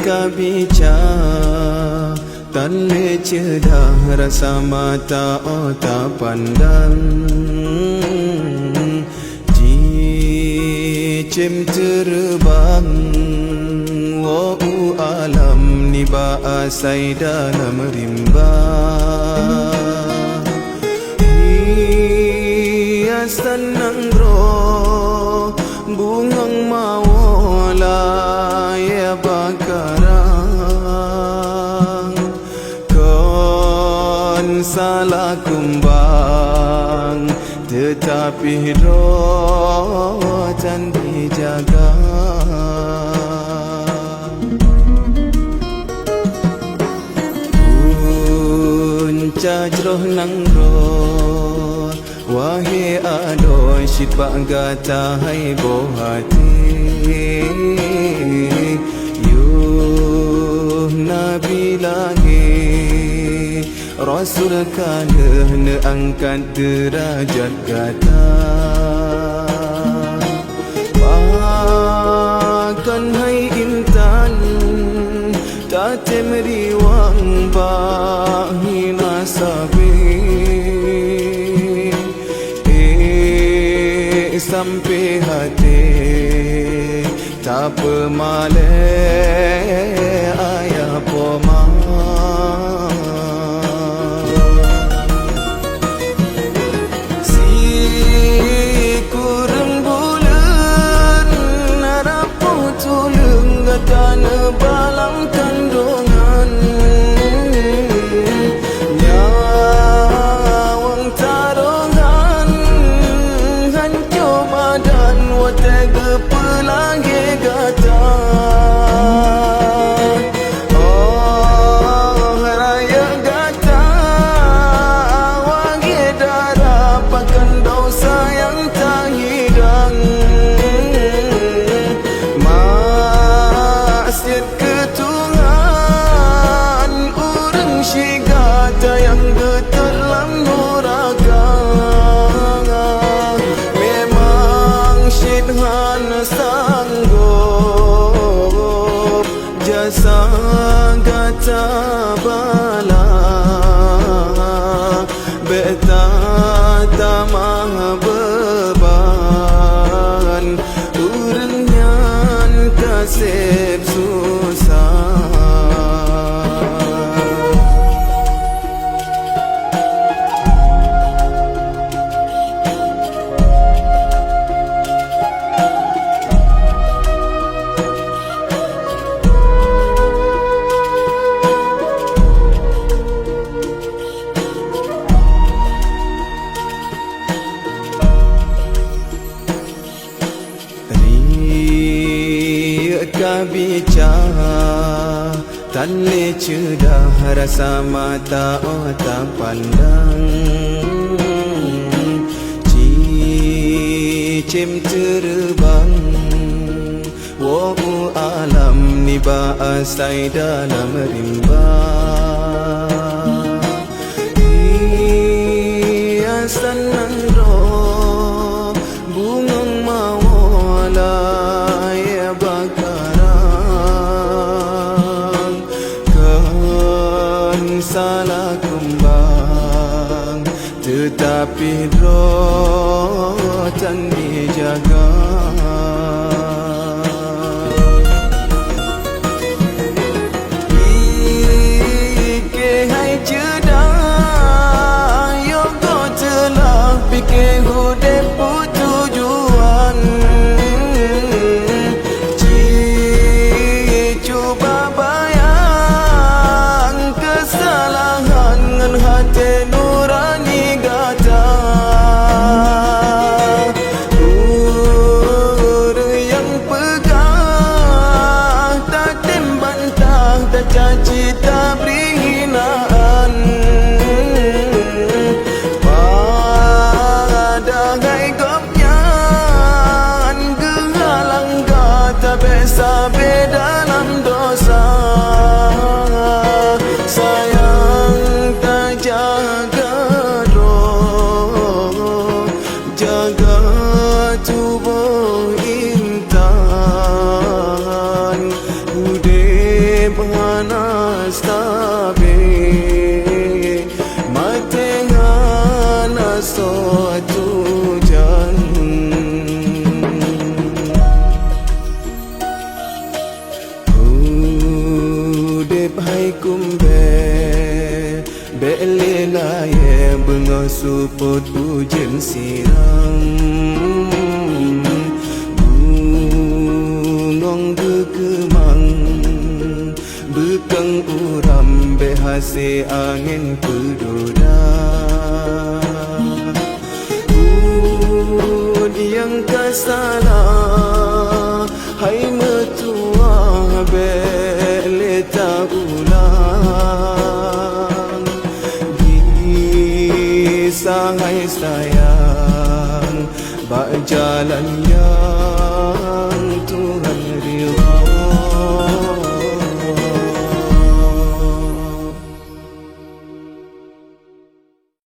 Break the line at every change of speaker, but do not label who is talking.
bicara tan le cedah rasa mata otak pandang Cicim terbang Wa'u alam ni ba'asai dalam rimba Hiasan nanggro bungang mawala ya bakarang Kon salah kumbang tetapi rotan dijaga Punca jroh nanggro Wahai adoy syit gata hai bohati Yuh Nabi lagi Rasul kalah ne angkat derajat gata Bahkan hai intan Tatem riwang bahina sabi Sampai hati tak pemale ayah poma si kurang bulan narapu tulung gatana balang kandungan nyawang tarongan dan watega pelangi gata Oh raya gata wangi darah pakan dosa yang tak hidang Maksiat ketungan urang syigata yang geterlam nuraka Hana sanggup jasa gata bala beta tamah beban urangnya kasih susah bicara tan le cedah rasa mata otak pandang Cicim terbang Wa'u alam ni ba'asai dalam rimba Hiasan nanggro bungang mawala ya bakarang Kan salah kembang tetapi rotan dijaga Fikir hai cedah Yogo telah fikir hudep tujuan Cuba bayang kesalahan ngan hati nurani gata yang pegah tak tembantah tak caci tak beri hinaan Padahal gopnya gehalang gata besa dalam dosa Sayang tak jaga roh Jaga tubuh intan Udah kumbe Bele laye bunga suput hujan siram Gunung kekemang Bekang uram behase angin pedora Yang kesalah hai metua bele tak ulang Kisah hai sayang bak jalan